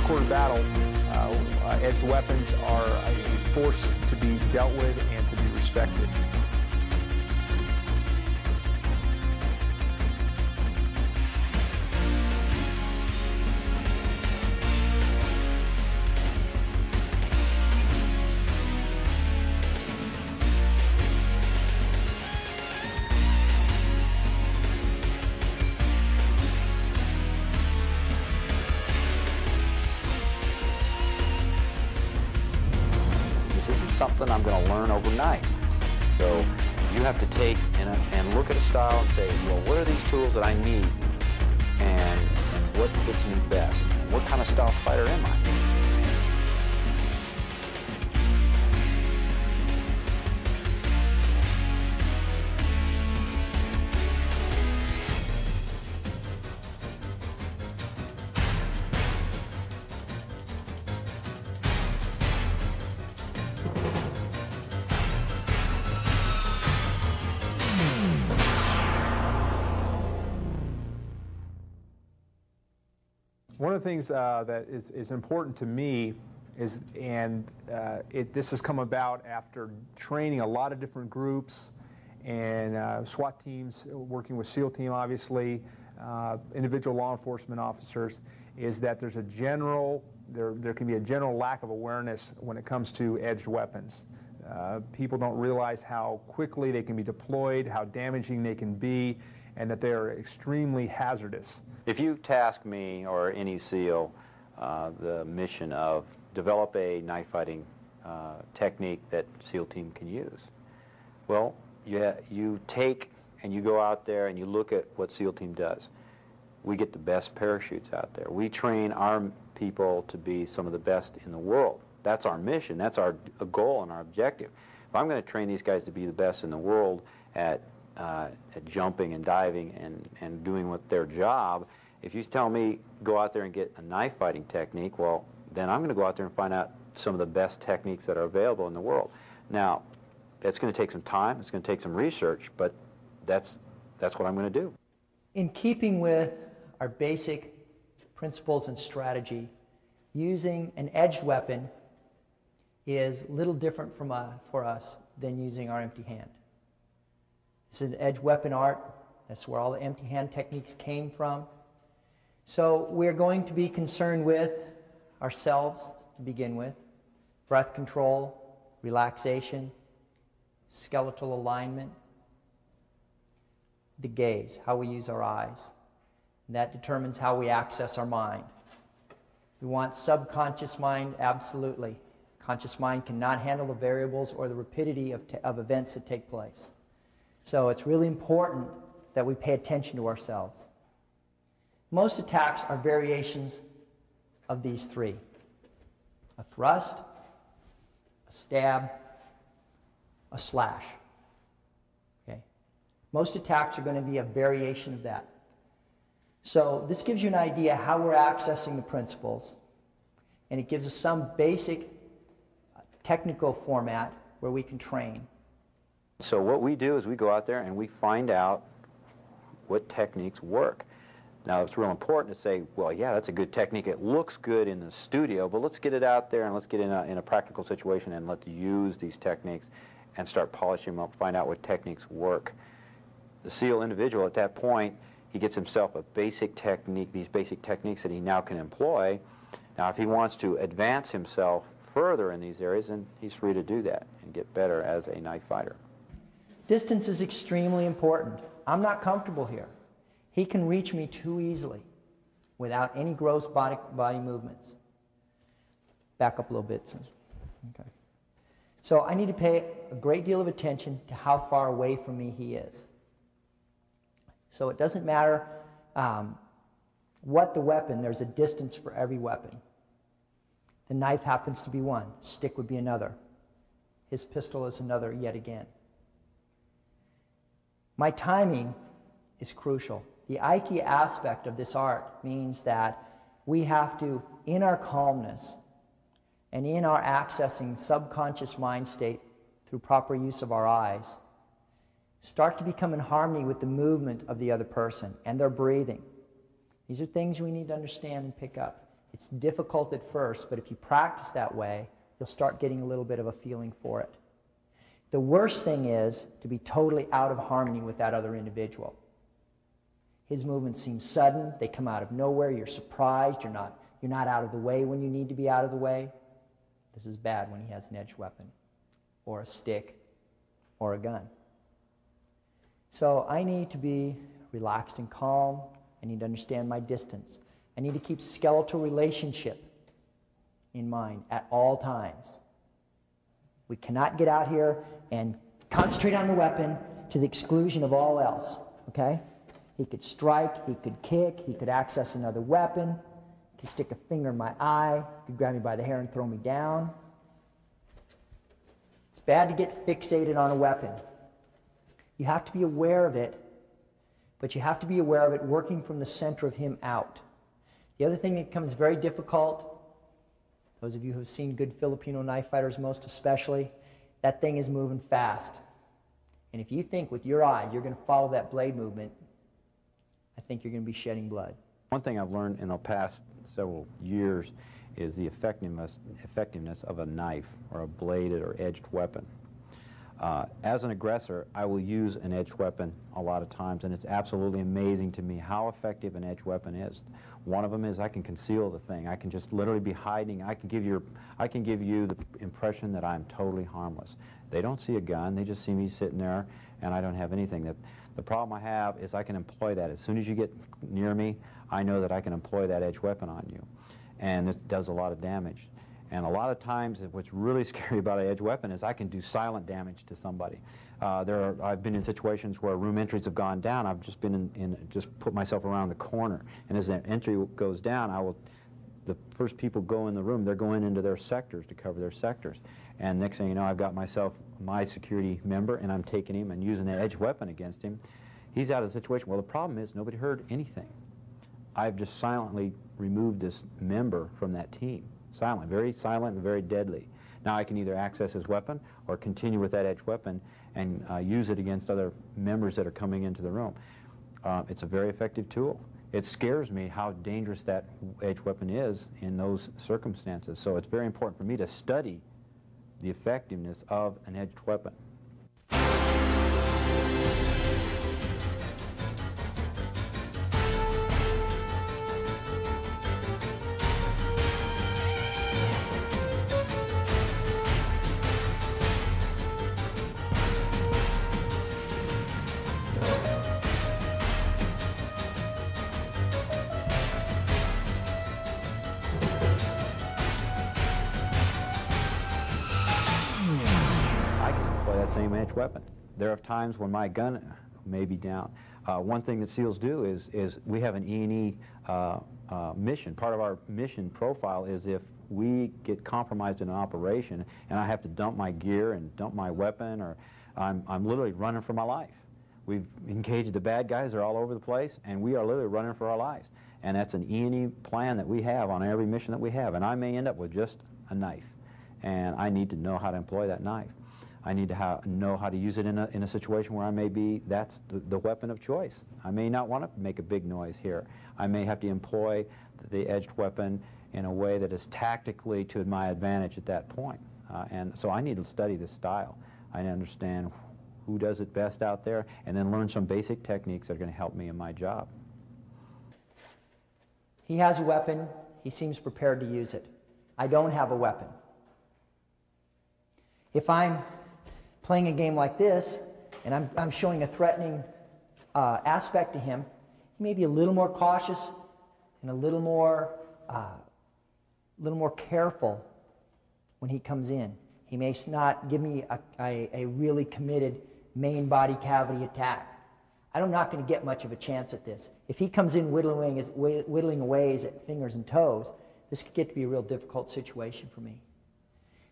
close-quarter battle, edged weapons are a force to be dealt with and to be respected. This isn't something I'm going to learn overnight. So you have to take and look at a style and say, well, what are these tools that I need, and what fits me best? What kind of style fighter am I? One of the things that is important to me is, this has come about after training a lot of different groups and SWAT teams, working with SEAL team, obviously, individual law enforcement officers, is that there's a general, there can be a general lack of awareness when it comes to edged weapons. People don't realize how quickly they can be deployed, how damaging they can be, and that they are extremely hazardous. If you task me or any SEAL the mission of develop a knife fighting technique that SEAL team can use, well, you take and you go out there and you look at what SEAL team does. We get the best parachutes out there. We train our people to be some of the best in the world. That's our mission. That's our goal and our objective. If I'm going to train these guys to be the best in the world at jumping and diving and doing what their job, if you tell me go out there and get a knife fighting technique, well, then I'm going to go out there and find out some of the best techniques that are available in the world. Now, it's going to take some time, it's going to take some research, but that's what I'm going to do. In keeping with our basic principles and strategy, using an edged weapon is little different for us than using our empty hand. It's an edged weapon art. That's where all the empty hand techniques came from. So we're going to be concerned with ourselves to begin with, breath control, relaxation, skeletal alignment, the gaze, how we use our eyes. And that determines how we access our mind. We want subconscious mind, absolutely. Conscious mind cannot handle the variables or the rapidity of events that take place. So it's really important that we pay attention to ourselves. Most attacks are variations of these three: a thrust, a stab, a slash. Okay? Most attacks are going to be a variation of that. So this gives you an idea how we're accessing the principles, and it gives us some basic technical format where we can train. So what we do is we go out there and we find out what techniques work. Now, it's real important to say, well, yeah, that's a good technique. It looks good in the studio, but let's get it out there and let's get in a practical situation and let's use these techniques and start polishing them up, find out what techniques work. The SEAL individual at that point, he gets himself a basic technique, these basic techniques that he now can employ. Now, if he wants to advance himself further in these areas, then he's free to do that and get better as a knife fighter. Distance is extremely important. I'm not comfortable here. He can reach me too easily without any gross body movements. Back up a little bit. Okay. So I need to pay a great deal of attention to how far away from me he is. So it doesn't matter what the weapon, there's a distance for every weapon. The knife happens to be one, stick would be another. His pistol is another yet again. My timing is crucial. The Aiki aspect of this art means that we have to, in our calmness and in our accessing subconscious mind state through proper use of our eyes, start to become in harmony with the movement of the other person and their breathing. These are things we need to understand and pick up. It's difficult at first, but if you practice that way, you'll start getting a little bit of a feeling for it. The worst thing is to be totally out of harmony with that other individual. His movements seem sudden, they come out of nowhere, you're surprised, you're not out of the way when you need to be out of the way. This is bad when he has an edged weapon, or a stick, or a gun. So I need to be relaxed and calm. I need to understand my distance. I need to keep skeletal relationship in mind at all times. We cannot get out here and concentrate on the weapon to the exclusion of all else, okay? He could strike, he could kick, he could access another weapon, he could stick a finger in my eye, he could grab me by the hair and throw me down. It's bad to get fixated on a weapon. You have to be aware of it, but you have to be aware of it working from the center of him out. The other thing that becomes very difficult, those of you who have seen good Filipino knife fighters most especially, that thing is moving fast. And if you think with your eye you're going to follow that blade movement, I think you're going to be shedding blood. One thing I've learned in the past several years is the effectiveness of a knife or a bladed or edged weapon. As an aggressor, I will use an edged weapon a lot of times, and it's absolutely amazing to me how effective an edged weapon is. One of them is I can conceal the thing. I can just literally be hiding. I can give you the impression that I'm totally harmless. They don't see a gun. They just see me sitting there, and I don't have anything. The problem I have is I can employ that. As soon as you get near me, I know that I can employ that edged weapon on you, and this does a lot of damage. And a lot of times, what's really scary about an edged weapon is I can do silent damage to somebody. I've been in situations where room entries have gone down. I've just been just put myself around the corner, and as that entry goes down, the first people go in the room, they're going into their sectors to cover their sectors. And next thing you know, I've got my security member, and I'm taking him and using an edged weapon against him. He's out of the situation. Well, the problem is nobody heard anything. I've just silently removed this member from that team. Silent, very silent and very deadly. Now I can either access his weapon or continue with that edged weapon and use it against other members that are coming into the room. It's a very effective tool. It scares me how dangerous that edged weapon is in those circumstances. So it's very important for me to study the effectiveness of an edged weapon. Same edged weapon. There are times when my gun may be down. One thing that SEALs do is we have an E&E mission. Part of our mission profile is if we get compromised in an operation and I have to dump my gear and dump my weapon, or I'm literally running for my life. We've engaged the bad guys, they're all over the place, and we are literally running for our lives. And that's an E&E plan that we have on every mission that we have. And I may end up with just a knife, and I need to know how to employ that knife. I need to know how to use it in a situation where that's the weapon of choice. I may not want to make a big noise here. I may have to employ the edged weapon in a way that is tactically to my advantage at that point. And so I need to study this style. I understand who does it best out there, and then learn some basic techniques that are going to help me in my job. He has a weapon. He seems prepared to use it. I don't have a weapon. If I'm playing a game like this, and I'm showing a threatening aspect to him, he may be a little more cautious and a little more careful when he comes in. He may not give me a really committed main body cavity attack. I'm not going to get much of a chance at this. If he comes in whittling away at fingers and toes, this could get to be a real difficult situation for me.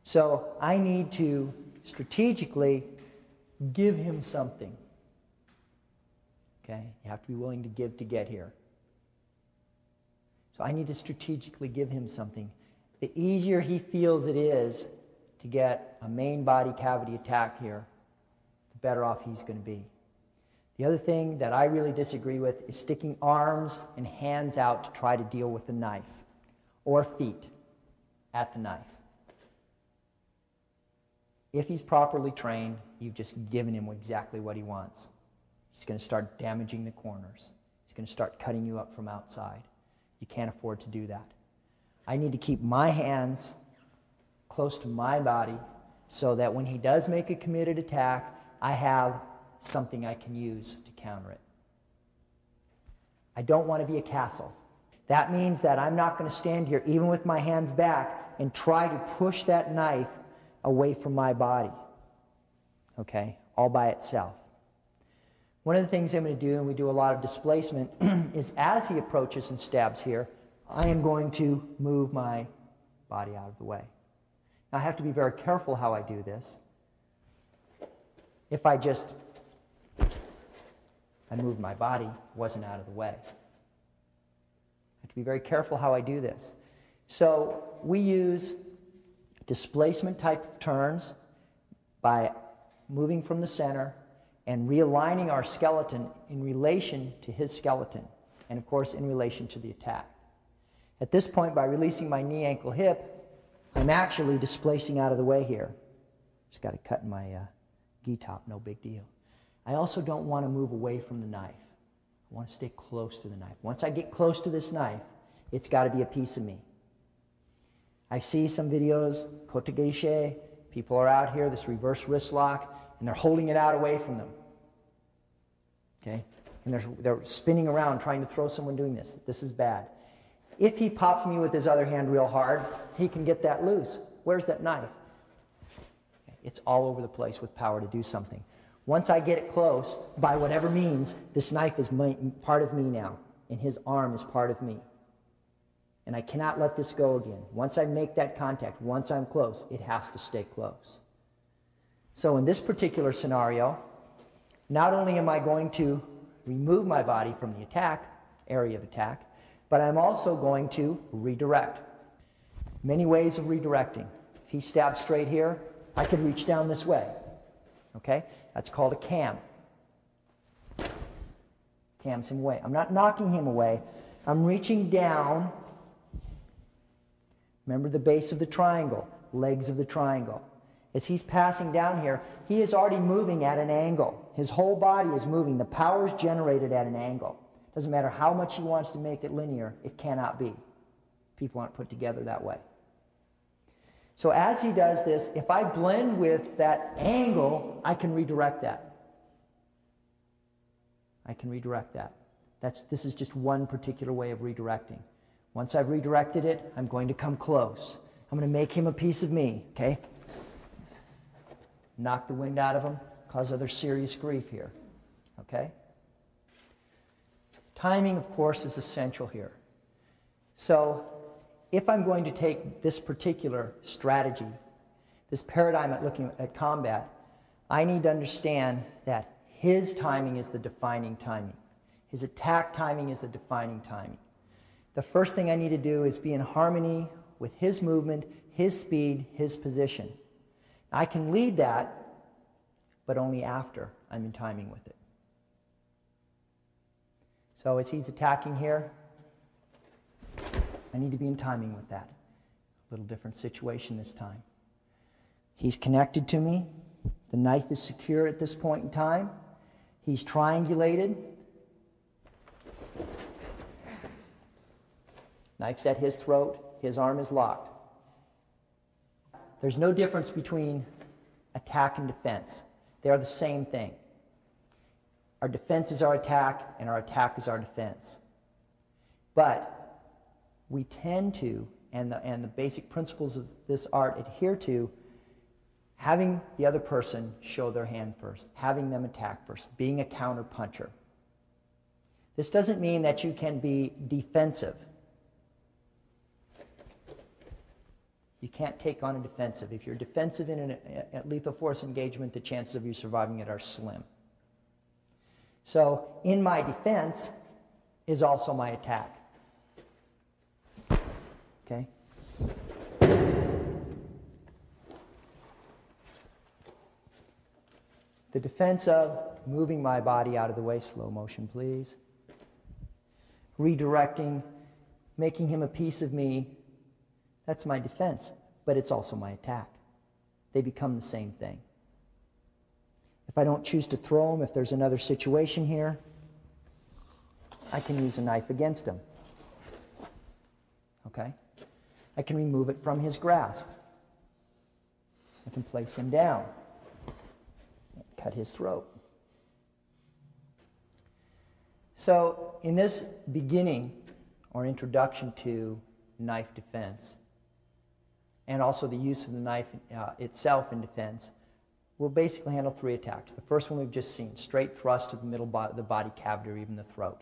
So I need to strategically give him something. Okay? You have to be willing to give to get here. So I need to strategically give him something. The easier he feels it is to get a main body cavity attack here, the better off he's going to be. The other thing that I really disagree with is sticking arms and hands out to try to deal with the knife. or feet at the knife. If he's properly trained, you've just given him exactly what he wants. He's going to start damaging the corners. He's going to start cutting you up from outside. You can't afford to do that. I need to keep my hands close to my body so that when he does make a committed attack, I have something I can use to counter it. I don't want to be a castle. That means that I'm not going to stand here, even with my hands back, and try to push that knife away from my body, okay, all by itself. One of the things I'm going to do, and we do a lot of displacement, is as he approaches and stabs here, I am going to move my body out of the way. Now, I have to be very careful how I do this. If I moved my body, wasn't out of the way. I have to be very careful how I do this. So we use displacement type of turns by moving from the center and realigning our skeleton in relation to his skeleton, and of course in relation to the attack. At this point, by releasing my knee, ankle, hip, I'm actually displacing out of the way here. Just got to cut in my gi top, no big deal. I also don't want to move away from the knife. I want to stay close to the knife. Once I get close to this knife, it's got to be a piece of me. I see some videos, kote gaeshi, people are out here, this reverse wrist lock, and they're holding it out away from them. Okay? And they're spinning around trying to throw someone doing this. This is bad. If he pops me with his other hand real hard, he can get that loose. Where's that knife? Okay. It's all over the place with power to do something. Once I get it close, by whatever means, this knife is part of me now, and his arm is part of me. And I cannot let this go again. Once I make that contact, once I'm close, it has to stay close. So in this particular scenario, not only am I going to remove my body from the attack, area of attack, but I'm also going to redirect. Many ways of redirecting. If he stabs straight here, I could reach down this way. Okay? That's called a cam. Cams him away. I'm not knocking him away. I'm reaching down. Remember the base of the triangle, legs of the triangle. As he's passing down here, he is already moving at an angle. His whole body is moving. The power is generated at an angle. Doesn't matter how much he wants to make it linear, it cannot be. People aren't put together that way. So as he does this, if I blend with that angle, I can redirect that. I can redirect that. This is just one particular way of redirecting. Once I've redirected it, I'm going to come close. I'm going to make him a piece of me, okay? Knock the wind out of him, cause other serious grief here, okay? Timing, of course, is essential here. So if I'm going to take this particular strategy, this paradigm at looking at combat, I need to understand that his timing is the defining timing. His attack timing is the defining timing. The first thing I need to do is be in harmony with his movement, his speed, his position. I can lead that, but only after I'm in timing with it. So as he's attacking here, I need to be in timing with that. A little different situation this time. He's connected to me. The knife is secure at this point in time. He's triangulated. Knife's at his throat. His arm is locked. There's no difference between attack and defense. They are the same thing. Our defense is our attack, and our attack is our defense. But we tend to, and the basic principles of this art adhere to, having the other person show their hand first, having them attack first, being a counter puncher. This doesn't mean that you can be defensive. You can't take on a defensive. If you're defensive in a lethal force engagement, the chances of you surviving it are slim. So, in my defense is also my attack. Okay? The defense of moving my body out of the way, slow motion please. Redirecting, making him a piece of me, That's my defense, but it's also my attack. They become the same thing. If I don't choose to throw him, if there's another situation here, I can use a knife against him. Okay? I can remove it from his grasp. I can place him down and cut his throat. So, in this beginning or introduction to knife defense, and also the use of the knife itself in defense, we'll basically handle 3 attacks. The first one we've just seen, straight thrust to the middle the body cavity or even the throat.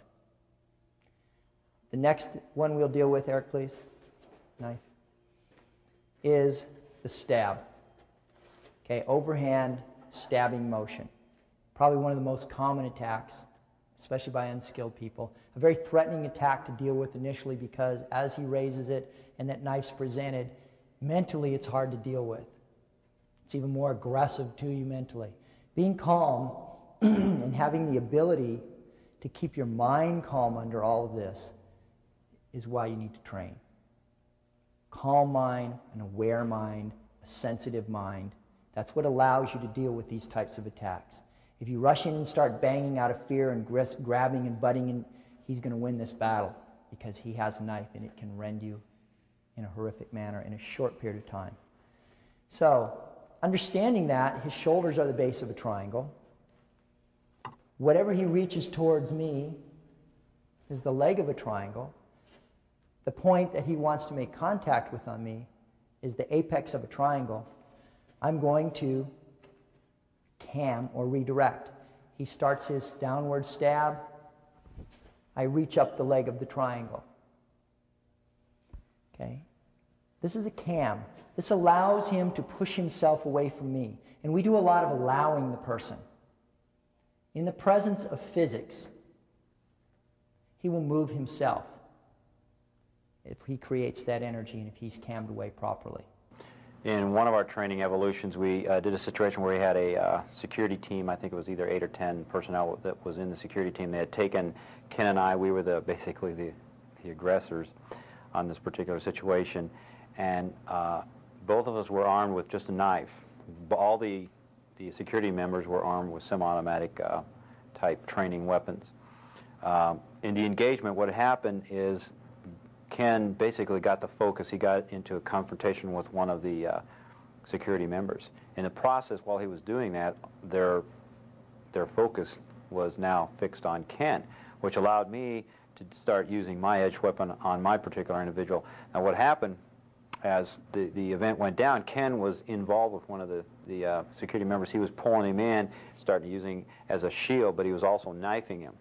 The next one we'll deal with, Eric, please, knife, is the stab. Okay, overhand stabbing motion. Probably one of the most common attacks, especially by unskilled people. A very threatening attack to deal with initially because as he raises it and that knife's presented, mentally it's hard to deal with. It's even more aggressive to you mentally. Being calm and having the ability to keep your mind calm under all of this is why you need to train. Calm mind, an aware mind, a sensitive mind. That's what allows you to deal with these types of attacks. If you rush in and start banging out of fear and grabbing and butting in, he's going to win this battle because he has a knife and it can rend you in a horrific manner in a short period of time. So, understanding that, his shoulders are the base of a triangle. Whatever he reaches towards me is the leg of a triangle. The point that he wants to make contact with on me is the apex of a triangle. I'm going to cam or redirect. He starts his downward stab. I reach up the leg of the triangle. Okay? This is a cam. This allows him to push himself away from me. And we do a lot of allowing the person. In the presence of physics, he will move himself if he creates that energy and if he's cammed away properly. In one of our training evolutions, we did a situation where we had a security team. I think it was either 8 or 10 personnel that was in the security team. They had taken Ken and I. We were basically the aggressors on this particular situation, and both of us were armed with just a knife. All the security members were armed with semi-automatic type training weapons. In the engagement, what happened is Ken basically got the focus. He got into a confrontation with one of the security members. In the process, while he was doing that, their focus was now fixed on Ken, which allowed me to start using my edge weapon on my particular individual. Now what happened as the event went down, Ken was involved with one of the security members. He was pulling him in, started using as a shield, but he was also knifing him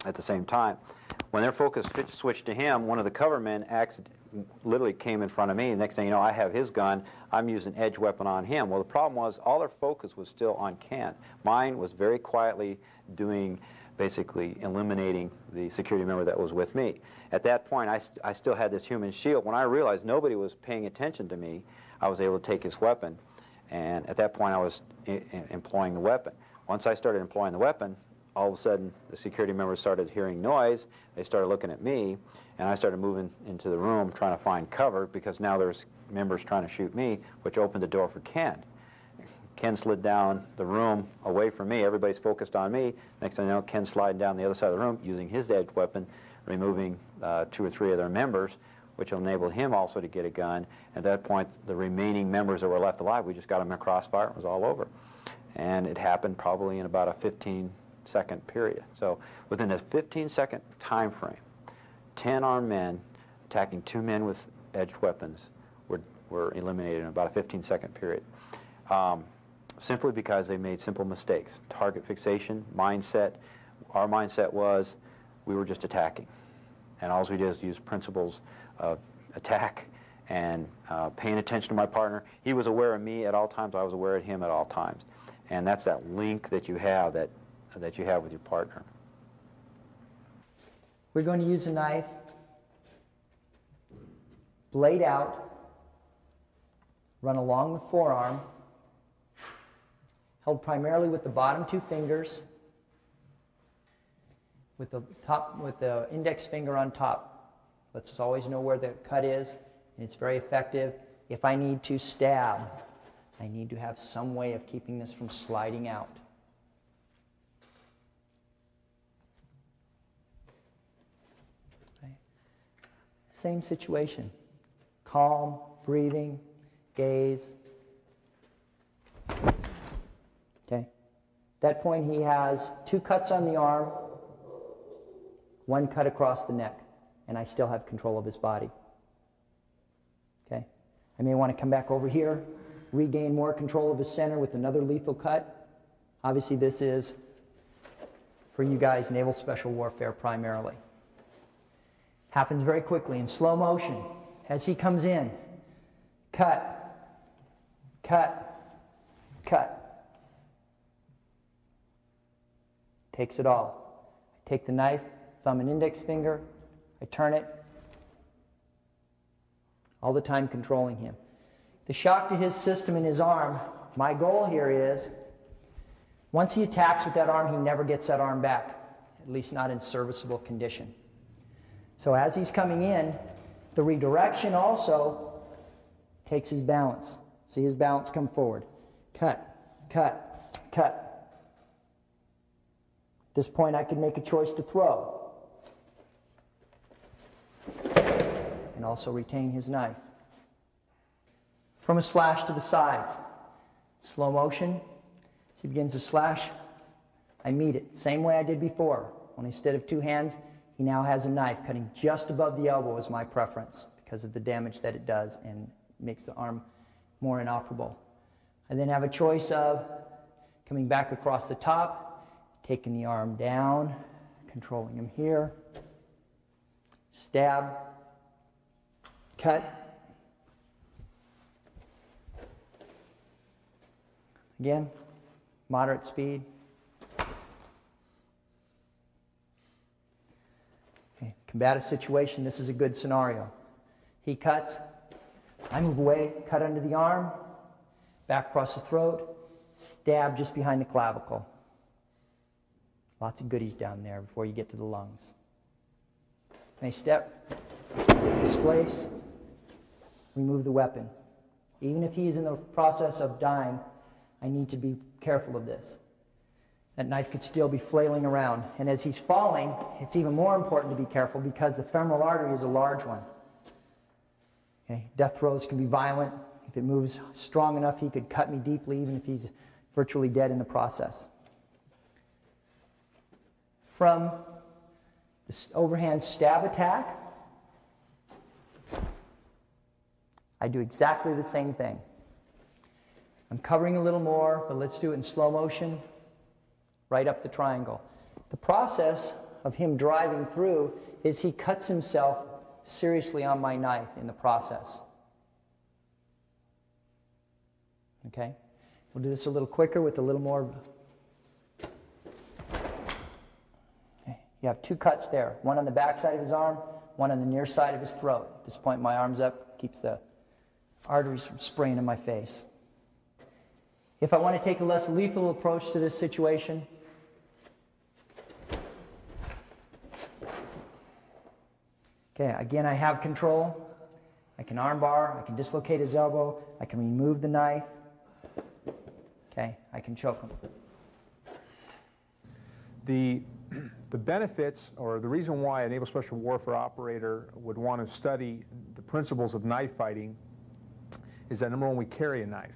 at the same time. When their focus switched to him, one of the cover men literally came in front of me. The next thing you know, I have his gun. I'm using edge weapon on him. Well, the problem was all their focus was still on Ken. Mine was very quietly doing, basically eliminating the security member that was with me. At that point, I still had this human shield. When I realized nobody was paying attention to me, I was able to take his weapon. And at that point, I was employing the weapon. Once I started employing the weapon, all of a sudden, the security members started hearing noise. They started looking at me, and I started moving into the room trying to find cover because now there's members trying to shoot me, which opened the door for Ken. Ken slid down the room away from me. Everybody's focused on me. Next thing you know, Ken sliding down the other side of the room using his edge weapon, removing 2 or 3 of their members, which enabled him also to get a gun. At that point, the remaining members that were left alive, we just got them in crossfire. It was all over. And it happened probably in about a 15-second period. So within a 15-second time frame, 10 armed men attacking 2 men with edged weapons were eliminated in about a 15-second period. Simply because they made simple mistakes. Target fixation, mindset. Our mindset was we were just attacking. And all we did is use principles of attack and paying attention to my partner. He was aware of me at all times. I was aware of him at all times. And that's that link that you have that you have with your partner. We're going to use a knife, blade out, run along the forearm, held primarily with the bottom 2 fingers, with the index finger on top. Let's always know where the cut is. and it's very effective. If I need to stab, I need to have some way of keeping this from sliding out. Okay. Same situation. Calm, breathing, gaze. Okay. At that point, he has 2 cuts on the arm, 1 cut across the neck, and I still have control of his body. Okay. I may want to come back over here, regain more control of his center with another lethal cut. Obviously, this is for you guys, Naval Special Warfare primarily. Happens very quickly in slow motion. As he comes in, cut, cut, cut. Takes it all. I take the knife, thumb and index finger, I turn it, all the time controlling him. The shock to his system and his arm, my goal here is, once he attacks with that arm, he never gets that arm back, at least not in serviceable condition. So as he's coming in, the redirection also takes his balance. See his balance come forward. Cut, cut, cut. At this point, I could make a choice to throw and also retain his knife. From a slash to the side, slow motion. As he begins to slash, I meet it. Same way I did before. Only instead of 2 hands, he now has a knife cutting just above the elbow is my preference because of the damage that it does and makes the arm more inoperable. I then have a choice of coming back across the top, taking the arm down, controlling him here, stab, cut. Again, moderate speed. Okay, combative situation, this is a good scenario. He cuts, I move away, cut under the arm, back across the throat, stab just behind the clavicle. Lots of goodies down there before you get to the lungs. Nice step, displace, remove the weapon. Even if he's in the process of dying, I need to be careful of this. That knife could still be flailing around. And as he's falling, it's even more important to be careful because the femoral artery is a large one. Okay? Death throes can be violent. If it moves strong enough, he could cut me deeply, even if he's virtually dead in the process. From this overhand stab attack, I do exactly the same thing. I'm covering a little more, but let's do it in slow motion, right up the triangle. The process of him driving through is he cuts himself seriously on my knife in the process. Okay? We'll do this a little quicker with a little more. Okay. You have 2 cuts there, one on the back side of his arm, one on the near side of his throat. At this point, my arm's up, keeps the arteries from spraying in my face. If I want to take a less lethal approach to this situation, okay, again, I have control. I can armbar, I can dislocate his elbow, I can remove the knife. Okay, I can choke him. The benefits, or the reason why a Naval Special Warfare operator would want to study the principles of knife fighting is that, number one, we carry a knife.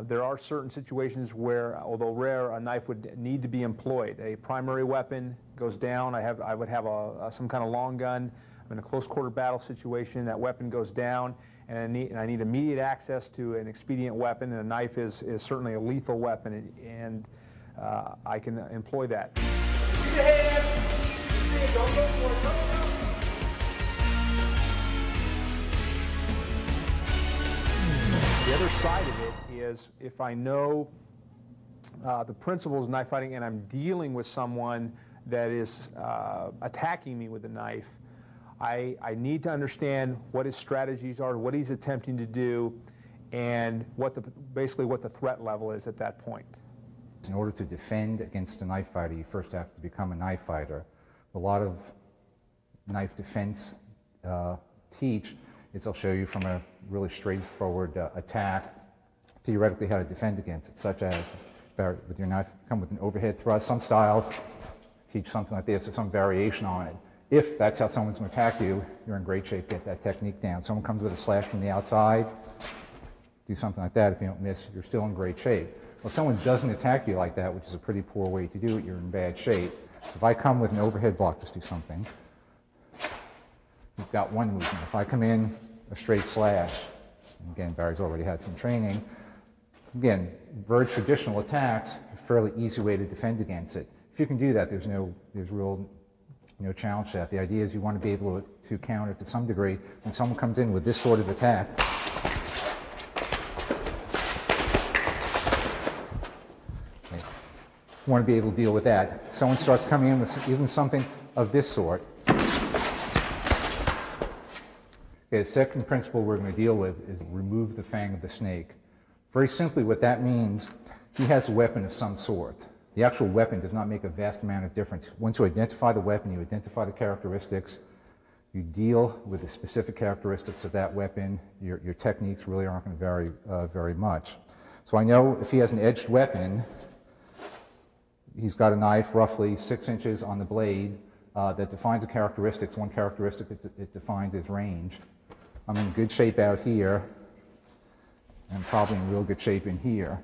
There are certain situations where, although rare, a knife would need to be employed. A primary weapon goes down. I would have some kind of long gun. I'm in a close quarter battle situation. That weapon goes down, and I need immediate access to an expedient weapon, and a knife is certainly a lethal weapon, and I can employ that. The other side of it is if I know the principles of knife fighting and I'm dealing with someone that is attacking me with a knife, I need to understand what his strategies are, what he's attempting to do, and basically what the threat level is at that point. In order to defend against a knife fighter, you first have to become a knife fighter. A lot of knife defense teach is I'll show you from a really straightforward attack, theoretically how to defend against it, such as with your knife, come with an overhead thrust. Some styles teach something like this or some variation on it. If that's how someone's going to attack you, you're in great shape to get that technique down. Someone comes with a slash from the outside, do something like that. If you don't miss, you're still in great shape. Well, if someone doesn't attack you like that, which is a pretty poor way to do it, you're in bad shape. So if I come with an overhead block, just do something. You've got one movement. If I come in a straight slash, and again, Barry's already had some training. Again, very traditional attacks, a fairly easy way to defend against it. If you can do that, there's real no challenge to that. The idea is you want to be able to counter to some degree when someone comes in with this sort of attack. Okay. You want to be able to deal with that. Someone starts coming in with even something of this sort. Okay, the second principle we're going to deal with is remove the fang of the snake. Very simply, what that means, he has a weapon of some sort. The actual weapon does not make a vast amount of difference. Once you identify the weapon, you identify the characteristics, you deal with the specific characteristics of that weapon, your techniques really aren't going to vary very much. So I know if he has an edged weapon, he's got a knife roughly 6 inches on the blade that defines the characteristics. One characteristic it defines is range. I'm in good shape out here, and I'm probably in real good shape in here.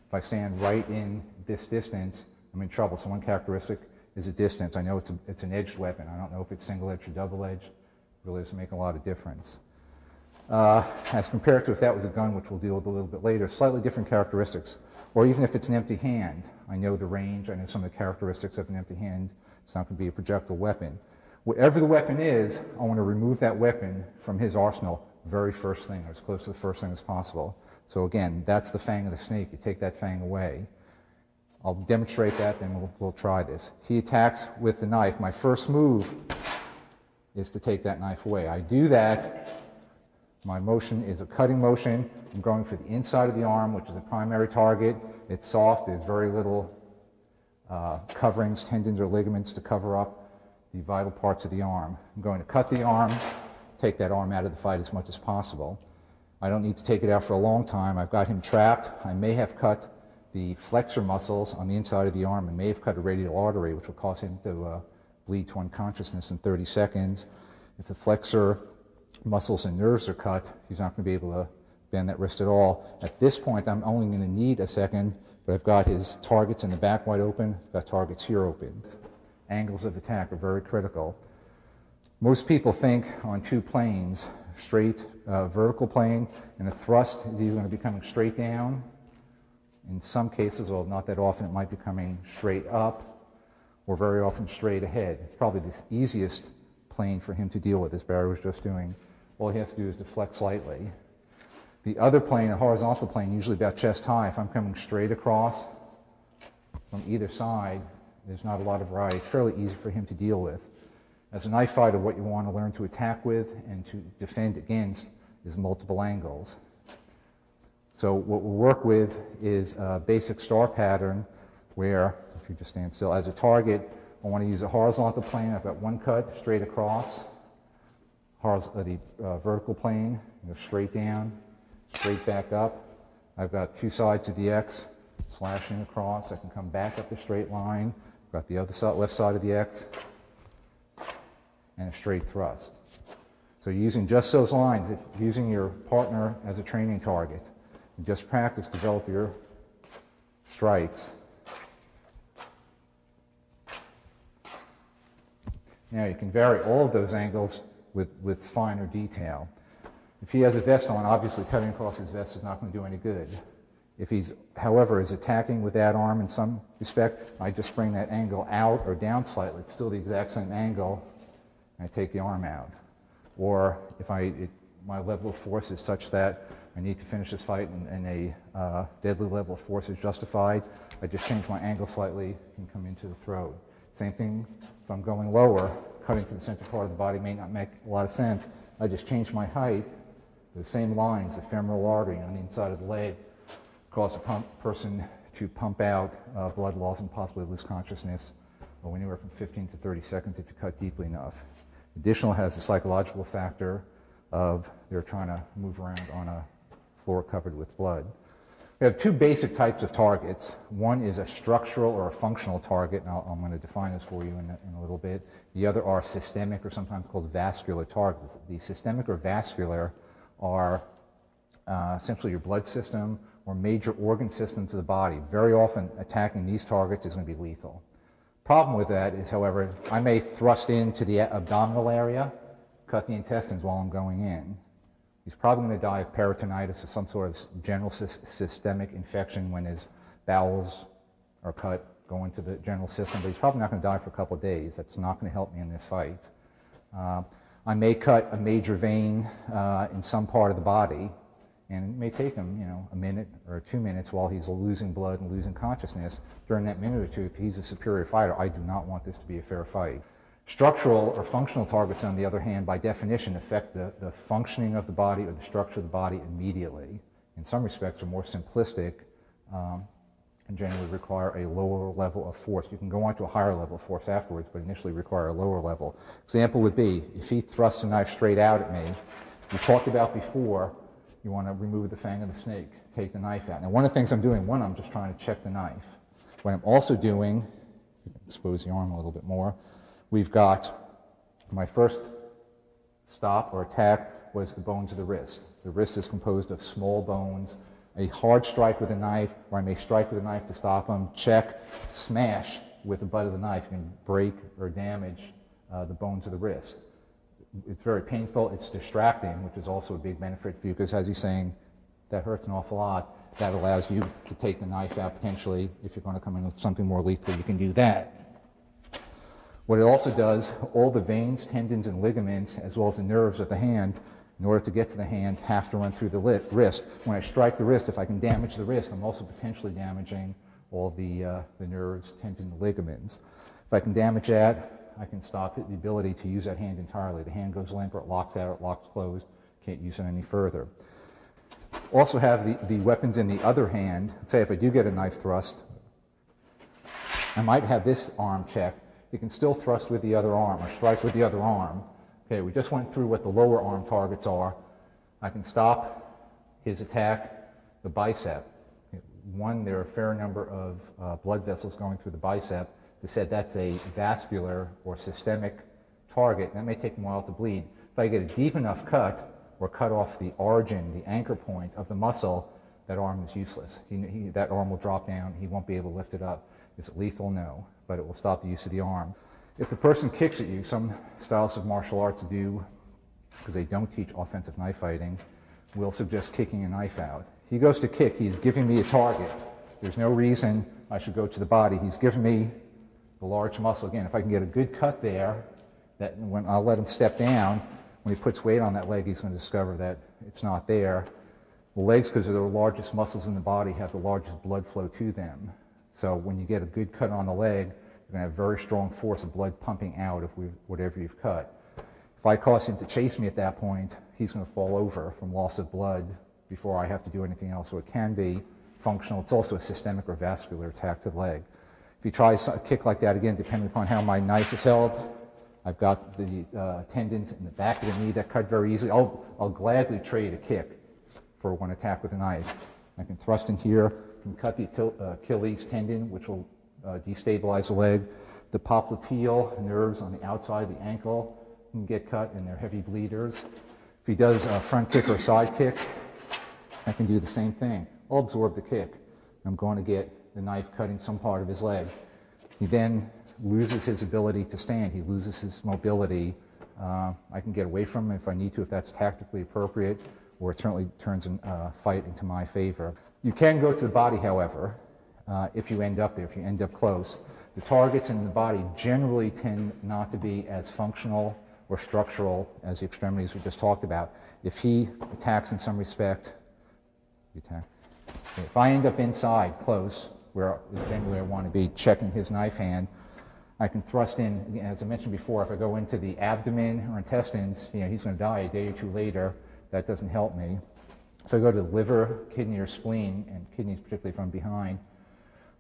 If I stand right in this distance, I'm in trouble. So one characteristic is a distance. I know it's an edged weapon. I don't know if it's single-edged or double-edged. It really doesn't make a lot of difference. As compared to if that was a gun, which we'll deal with a little bit later, slightly different characteristics. Or even if it's an empty hand, I know the range, I know some of the characteristics of an empty hand. It's not going to be a projectile weapon. Whatever the weapon is, I want to remove that weapon from his arsenal very first thing, or as close to the first thing as possible. So again, that's the fang of the snake. You take that fang away. I'll demonstrate that, then we'll try this. He attacks with the knife. My first move is to take that knife away. I do that. My motion is a cutting motion. I'm going for the inside of the arm, which is the primary target. It's soft. There's very little coverings, tendons, or ligaments to cover up the vital parts of the arm. I'm going to cut the arm, take that arm out of the fight as much as possible. I don't need to take it out for a long time. I've got him trapped. I may have cut the flexor muscles on the inside of the arm. I may have cut a radial artery, which will cause him to bleed to unconsciousness in 30 seconds. If the flexor muscles and nerves are cut, he's not going to be able to bend that wrist at all. At this point, I'm only going to need a second, but I've got his targets in the back wide open. I've got targets here open. Angles of attack are very critical. Most people think on two planes, straight vertical plane, and a thrust is either going to be coming straight down. In some cases, well, not that often, it might be coming straight up, or very often straight ahead. It's probably the easiest plane for him to deal with, as Barry was just doing. All he has to do is deflect slightly. The other plane, a horizontal plane, usually about chest high, if I'm coming straight across from either side, there's not a lot of variety. It's fairly easy for him to deal with. As a knife fighter, what you want to learn to attack with and to defend against is multiple angles. So what we'll work with is a basic star pattern where, if you just stand still, as a target, I want to use a horizontal plane. I've got one cut straight across, the vertical plane, go straight down, straight back up. I've got two sides of the X slashing across. I can come back up the straight line. I've got the other side, left side of the X, and a straight thrust. So using just those lines, if using your partner as a training target, just practice, develop your strikes. Now you can vary all of those angles with finer detail. If he has a vest on, obviously cutting across his vest is not going to do any good. If he's, however, is attacking with that arm in some respect, I just bring that angle out or down slightly. It's still the exact same angle, and I take the arm out. Or if my level of force is such that I need to finish this fight and a deadly level of force is justified, I just change my angle slightly and come into the throat. Same thing if I'm going lower, cutting to the center part of the body may not make a lot of sense. I just change my height. The same lines, the femoral artery on the inside of the leg, cause a person to pump out blood loss and possibly lose consciousness anywhere from 15 to 30 seconds if you cut deeply enough. Additional has a psychological factor. of they're trying to move around on a floor covered with blood. We have two basic types of targets. One is a structural or a functional target, and I'm going to define this for you in a little bit. The other are systemic, or sometimes called vascular targets. The systemic or vascular are essentially your blood system or major organ systems of the body. Very often attacking these targets is going to be lethal. Problem with that is, however, I may thrust into the abdominal area, cut the intestines while I'm going in. He's probably going to die of peritonitis or some sort of general systemic infection when his bowels are cut, go into the general system, but he's probably not going to die for a couple of days. That's not going to help me in this fight. I may cut a major vein in some part of the body, and it may take him, a minute or 2 minutes while he's losing blood and losing consciousness. During that minute or two, if he's a superior fighter, I do not want this to be a fair fight. Structural or functional targets, on the other hand, by definition, affect the functioning of the body or the structure of the body immediately. In some respects, are more simplistic and generally require a lower level of force. You can go on to a higher level of force afterwards, but initially require a lower level. Example would be, if he thrusts a knife straight out at me, we talked about before, you want to remove the fang of the snake, take the knife out. Now, one of the things I'm doing, I'm just trying to check the knife. What I'm also doing, expose the arm a little bit more, we've got my first stop or attack was the bones of the wrist. The wrist is composed of small bones. A hard strike with a knife, or I may strike with a knife to stop them, check, smash with the butt of the knife. You can break or damage the bones of the wrist. It's very painful, it's distracting, which is also a big benefit for you, because as he's saying, that hurts an awful lot. That allows you to take the knife out potentially. If you're going to come in with something more lethal, you can do that. What it also does, all the veins, tendons, and ligaments, as well as the nerves of the hand, in order to get to the hand, have to run through the wrist. When I strike the wrist, if I can damage the wrist, I'm also potentially damaging all the nerves, tendons, and ligaments. If I can damage that, I can stop the ability to use that hand entirely. The hand goes limp, or it locks out, or it locks closed. Can't use it any further. Also have the weapons in the other hand. Let's say if I do get a knife thrust, I might have this arm checked. You can still thrust with the other arm or strike with the other arm. Okay, we just went through what the lower arm targets are. I can stop his attack, the bicep. One, there are a fair number of blood vessels going through the bicep. They said that's a vascular or systemic target. That may take him a while to bleed. If I get a deep enough cut or cut off the origin, the anchor point of the muscle, that arm is useless. That arm will drop down. He won't be able to lift it up. Is it lethal? No, but it will stop the use of the arm. If the person kicks at you, some styles of martial arts do, because they don't teach offensive knife fighting, will suggest kicking a knife out. He goes to kick, he's giving me a target. There's no reason I should go to the body. He's giving me the large muscle. Again, if I can get a good cut there, that when I'll let him step down, when he puts weight on that leg, he's going to discover that it's not there. The legs, because they're the largest muscles in the body, have the largest blood flow to them. So when you get a good cut on the leg, you're going to have very strong force of blood pumping out of whatever you've cut. If I cause him to chase me at that point, he's going to fall over from loss of blood before I have to do anything else. So it can be functional. It's also a systemic or vascular attack to the leg. If he tries a kick like that, again, depending upon how my knife is held, I've got the tendons in the back of the knee that cut very easily. I'll gladly trade a kick for one attack with a knife. I can thrust in here, can cut the Achilles tendon, which will destabilize the leg. The popliteal nerves on the outside of the ankle can get cut, and they're heavy bleeders. If he does a front kick or a side kick, I can do the same thing. I'll absorb the kick. I'm going to get the knife cutting some part of his leg. He then loses his ability to stand. He loses his mobility. I can get away from him if I need to, if that's tactically appropriate, or it certainly turns a fight into my favor. You can go to the body, however, if you end up there, if you end up close. The targets in the body generally tend not to be as functional or structural as the extremities we just talked about. If he attacks in some respect, if I end up inside, close, where generally I want to be checking his knife hand, I can thrust in, as I mentioned before, if I go into the abdomen or intestines, he's going to die a day or two later. That doesn't help me. If I go to the liver, kidney, or spleen, and kidneys particularly from behind,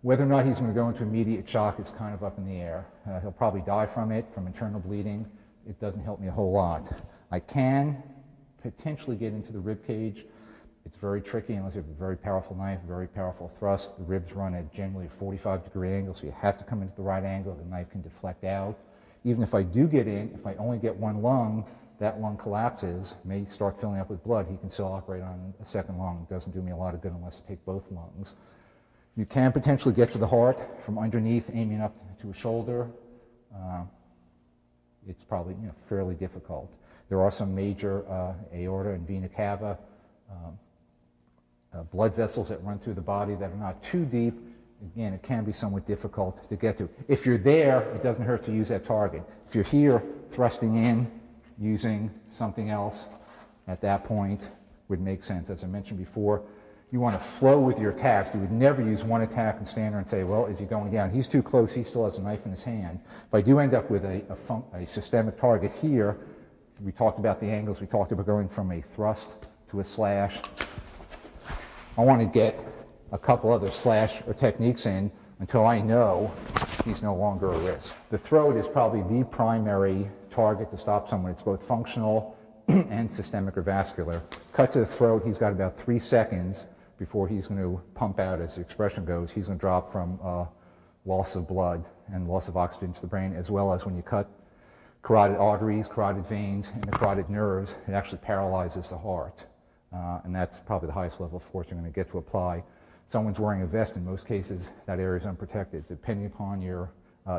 whether or not he's going to go into immediate shock is kind of up in the air. He'll probably die from it, from internal bleeding. It doesn't help me a whole lot. I can potentially get into the rib cage. It's very tricky unless you have a very powerful knife, very powerful thrust. The ribs run at generally a 45-degree angle, so you have to come into the right angle. The knife can deflect out. Even if I do get in, if I only get one lung, that lung collapses, may start filling up with blood. He can still operate on a second lung. It doesn't do me a lot of good unless I take both lungs. You can potentially get to the heart from underneath, aiming up to a shoulder. It's probably fairly difficult. There are some major aorta and vena cava blood vessels that run through the body that are not too deep. Again, it can be somewhat difficult to get to. If you're there, it doesn't hurt to use that target. If you're here, thrusting in, using something else at that point would make sense. As I mentioned before, you want to flow with your attacks. You would never use one attack and stand there and say, well, is he going down? He's too close. He still has a knife in his hand. If I do end up with a systemic target here, we talked about the angles. We talked about going from a thrust to a slash. I want to get a couple other slash or techniques in until I know he's no longer a risk. The throat is probably the primary target to stop someone. It's both functional and systemic or vascular. Cut to the throat, he's got about 3 seconds before he's going to pump out, as the expression goes. He's going to drop from loss of blood and loss of oxygen to the brain, as well as when you cut carotid arteries, carotid veins, and the carotid nerves, it actually paralyzes the heart. And that's probably the highest level of force you're going to get to apply. If someone's wearing a vest, in most cases, that area is unprotected. Depending upon your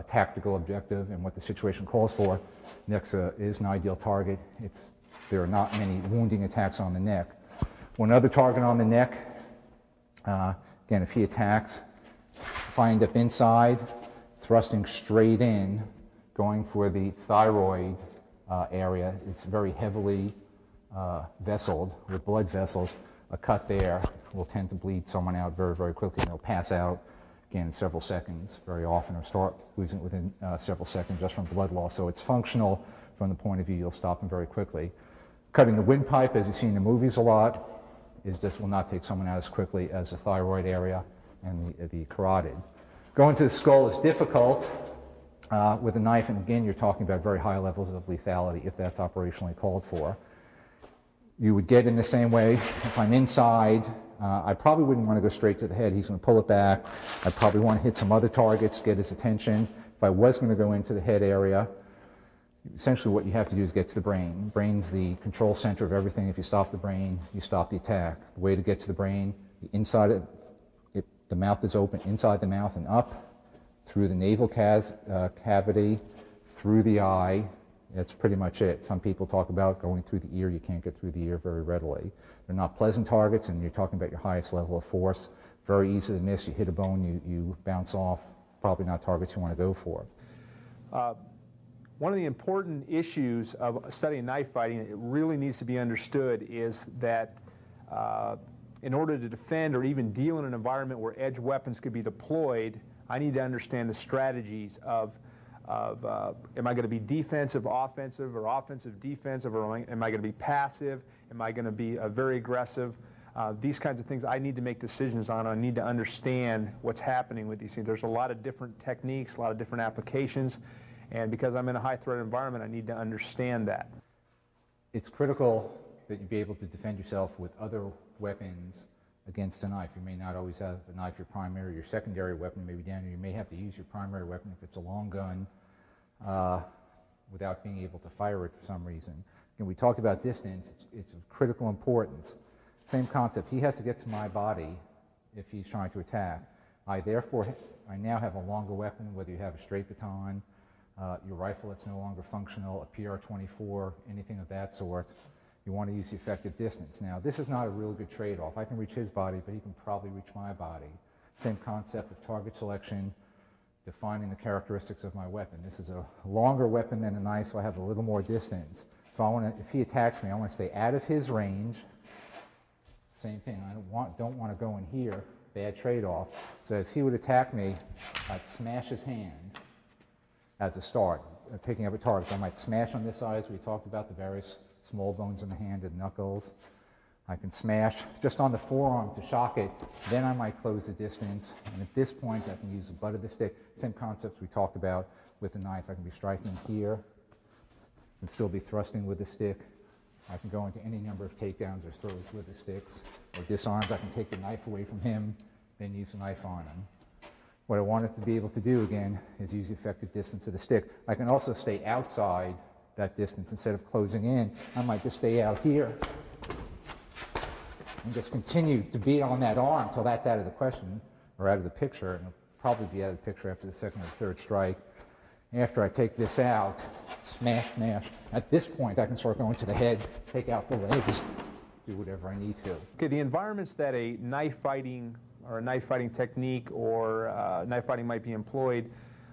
tactical objective and what the situation calls for, NEXA is an ideal target. There are not many wounding attacks on the neck. One other target on the neck, again, if he attacks, if I end up inside, thrusting straight in, going for the thyroid area, it's very heavily vesseled with blood vessels. A cut there will tend to bleed someone out very, very quickly, and they'll pass out, again, in several seconds very often, or start losing it within several seconds just from blood loss. So it's functional from the point of view you'll stop them very quickly. Cutting the windpipe, as you see in the movies a lot, will not take someone out as quickly as the thyroid area and the carotid. Going to the skull is difficult with a knife, and again, you're talking about very high levels of lethality if that's operationally called for. You would get in the same way. If I'm inside, I probably wouldn't want to go straight to the head. He's going to pull it back. I'd probably want to hit some other targets, get his attention. If I was going to go into the head area, essentially what you have to do is get to the brain. Brain's the control center of everything. If you stop the brain, you stop the attack. The way to get to the brain, inside it, the mouth is open, inside the mouth and up, through the navel cavity, through the eye. That's pretty much it. Some people talk about going through the ear. You can't get through the ear very readily. They're not pleasant targets, and you're talking about your highest level of force. Very easy to miss. You hit a bone, you bounce off. Probably not targets you want to go for. One of the important issues of studying knife fighting, it really needs to be understood, is that in order to defend or even deal in an environment where edge weapons could be deployed, I need to understand the strategies of am I going to be defensive, offensive, or offensive, defensive, or am I going to be passive? Am I going to be very aggressive? These kinds of things I need to make decisions on. I need to understand what's happening with these things. There's a lot of different techniques, a lot of different applications, and because I'm in a high-threat environment, I need to understand that. It's critical that you be able to defend yourself with other weapons against a knife. You may not always have a knife your primary, your secondary weapon may be down, or you may have to use your primary weapon if it's a long gun without being able to fire it for some reason. And we talked about distance. It's of critical importance. Same concept. He has to get to my body if he's trying to attack. I now have a longer weapon, whether you have a straight baton, your rifle that's no longer functional, a PR-24, anything of that sort. You want to use the effective distance. Now, this is not a real good trade-off. I can reach his body, but he can probably reach my body. Same concept of target selection, defining the characteristics of my weapon. This is a longer weapon than a knife, so I have a little more distance. So if he attacks me, I want to stay out of his range. Same thing. I don't want to go in here. Bad trade-off. So as he would attack me, I'd smash his hand as a start, picking up a target. I might smash on this side, as we talked about, the various small bones in the hand and knuckles. I can smash just on the forearm to shock it. Then I might close the distance. And at this point, I can use the butt of the stick. Same concepts we talked about with the knife. I can be striking here and still be thrusting with the stick I can go into any number of takedowns or throws with the sticks, or disarms. I can take the knife away from him, then use the knife on him. What I wanted to be able to do, again, is use the effective distance of the stick. I can also stay outside that distance. Instead of closing in, I might just stay out here and just continue to beat on that arm until that's out of the question, or out of the picture, and it'll probably be out of the picture after the second or third strike. After I take this out, smash, smash. At this point, I can start going to the head, take out the legs, do whatever I need to. Okay, the environments that a knife fighting or a knife fighting technique or knife fighting might be employed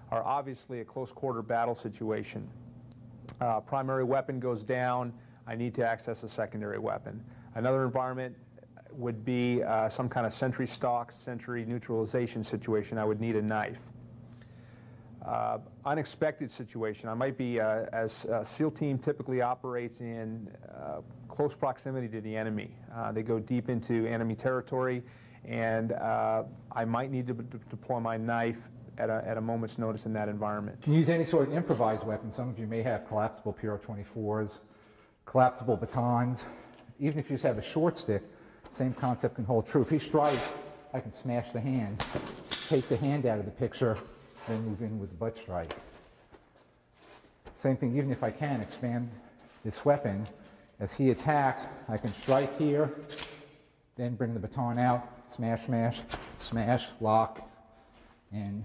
are obviously a close quarter battle situation. Primary weapon goes down, I need to access a secondary weapon. Another environment would be some kind of sentry stalk, sentry neutralization situation. I would need a knife. Unexpected situation. I might be, as a SEAL team typically operates in close proximity to the enemy. They go deep into enemy territory, and I might need to deploy my knife at a moment's notice in that environment. You can use any sort of improvised weapon. Some of you may have collapsible PR-24s, collapsible batons. Even if you just have a short stick, same concept can hold true. If he strikes, I can smash the hand, take the hand out of the picture, then move in with the butt strike. Same thing, even if I can expand this weapon, as he attacks, I can strike here, then bring the baton out, smash, smash, smash, lock, and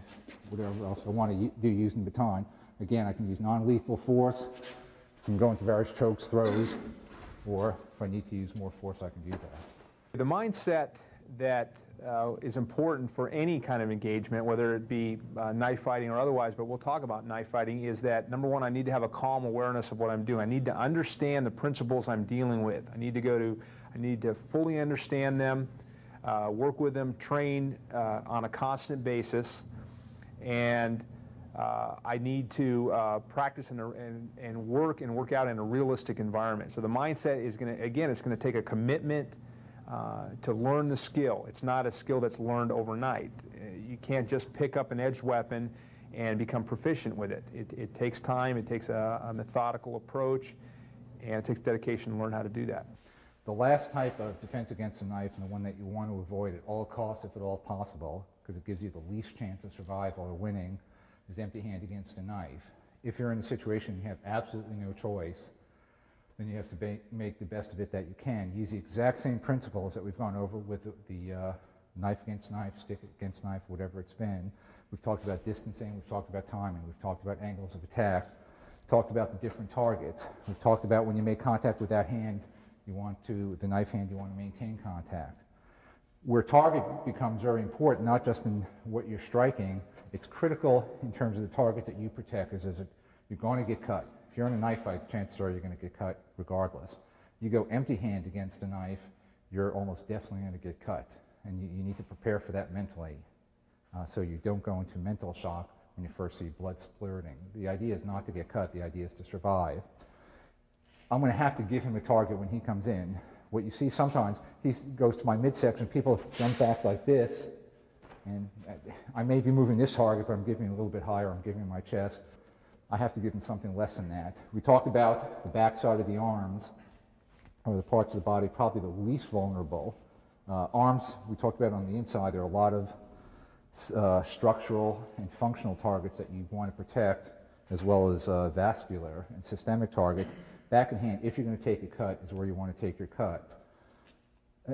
whatever else I want to do using the baton. Again, I can use non-lethal force, can go into various chokes, throws, or if I need to use more force, I can do that. The mindset that is important for any kind of engagement, whether it be knife fighting or otherwise, but we'll talk about knife fighting, is that number one, I need to have a calm awareness of what I'm doing. I need to understand the principles I'm dealing with. I need to fully understand them, work with them, train on a constant basis, and I need to practice and work out in a realistic environment. So the mindset is going to, again, it's going to take a commitment to learn the skill. It's not a skill that's learned overnight. You can't just pick up an edged weapon and become proficient with it. It takes time, it takes a methodical approach, and it takes dedication to learn how to do that. The last type of defense against a knife, and the one that you want to avoid at all costs, if at all possible, because it gives you the least chance of survival or winning, is empty hand against a knife. If you're in a situation you have absolutely no choice, then you have to make the best of it that you can. Use the exact same principles that we've gone over with the knife against knife, stick against knife, whatever it's been. We've talked about distancing, we've talked about timing, we've talked about angles of attack, talked about the different targets. We've talked about when you make contact with that hand, the knife hand, you want to maintain contact. Where target becomes very important, not just in what you're striking, it's critical in terms of the target that you protect, you're going to get cut. If you're in a knife fight, the chances are you're going to get cut regardless. You go empty hand against a knife, you're almost definitely going to get cut. And you need to prepare for that mentally so you don't go into mental shock when you first see blood splurting. The idea is not to get cut, the idea is to survive. I'm going to have to give him a target when he comes in. What you see sometimes, he goes to my midsection, people jump back like this, and I may be moving this target, but I'm giving him a little bit higher, I'm giving him my chest. I have to give him something less than that. We talked about the backside of the arms, or the parts of the body probably the least vulnerable. Arms, we talked about on the inside, there are a lot of structural and functional targets that you want to protect, as well as vascular and systemic targets. Back of the hand, if you're going to take a cut, is where you want to take your cut.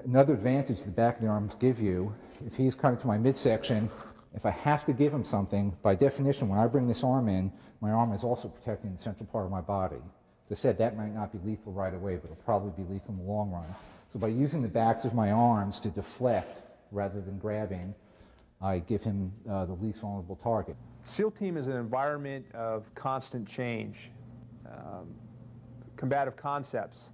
Another advantage the back of the arms give you, if he's coming to my midsection, if I have to give him something, by definition, when I bring this arm in, my arm is also protecting the central part of my body. As I said, that might not be lethal right away, but it'll probably be lethal in the long run. So by using the backs of my arms to deflect rather than grabbing, I give him the least vulnerable target. SEAL team is an environment of constant change. Combative concepts.